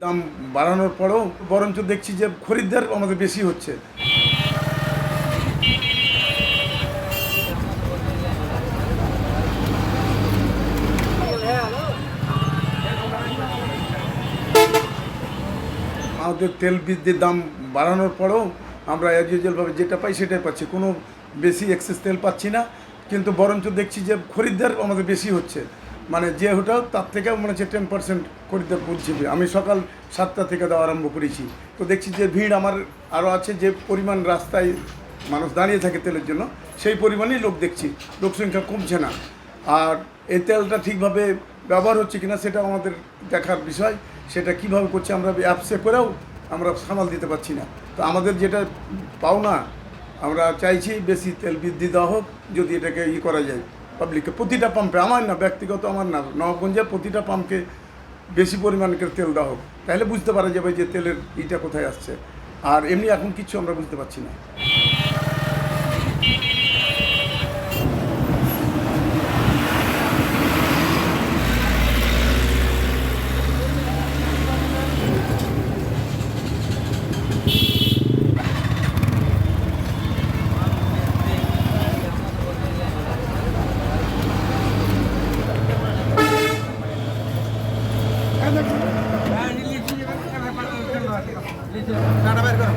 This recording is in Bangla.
দাম বাড়ানোর পরেও বরঞ্চ দেখছি যে খরিদ্দার আমাদের বেশি হচ্ছে। আমাদের তেল বৃদ্ধির দাম বাড়ানোর পরেও আমরা অ্যাজ ইউজুয়ালভাবে যেটা পাই সেটাই পাচ্ছি, কোনো বেশি এক্সেস তেল পাচ্ছি না, কিন্তু বরঞ্চ দেখছি যে খরিদ্দার আমাদের বেশি হচ্ছে। মানে যে হোটেল তার থেকেও মনে হচ্ছে 10% খরিদ্দার বুঝছি। আমি সকাল 7টা থেকে দেওয়া আরম্ভ করেছি, তো দেখছি যে ভিড় আমার আরও আছে। যে পরিমাণ রাস্তায় মানুষ দাঁড়িয়ে থাকে তেলের জন্য, সেই পরিমাণেই লোক দেখছি, লোক সংখ্যা কমছে না। আর এই তেলটা ঠিকভাবে ব্যবহার হচ্ছে কিনা সেটা আমাদের দেখার বিষয়। সেটা কিভাবে করছে আমরা অ্যাপসে করেও আমরা সামাল দিতে পারছি না। তো আমাদের যেটা পাওনা, আমরা চাইছি বেশি তেল বৃদ্ধি দেওয়া হোক, যদি এটাকে করা যায় পাবলিককে, প্রতিটা পাম্পে, আমার না ব্যক্তিগত, আমার না, নবাবগঞ্জের প্রতিটা পাম্পকে বেশি পরিমাণের তেল দেওয়া হোক, তাহলে বুঝতে পারা যাবে যে তেলের কোথায় আসছে। আর এমনি এখন কিছু আমরা বুঝতে পারছি না। টাটা বের করো।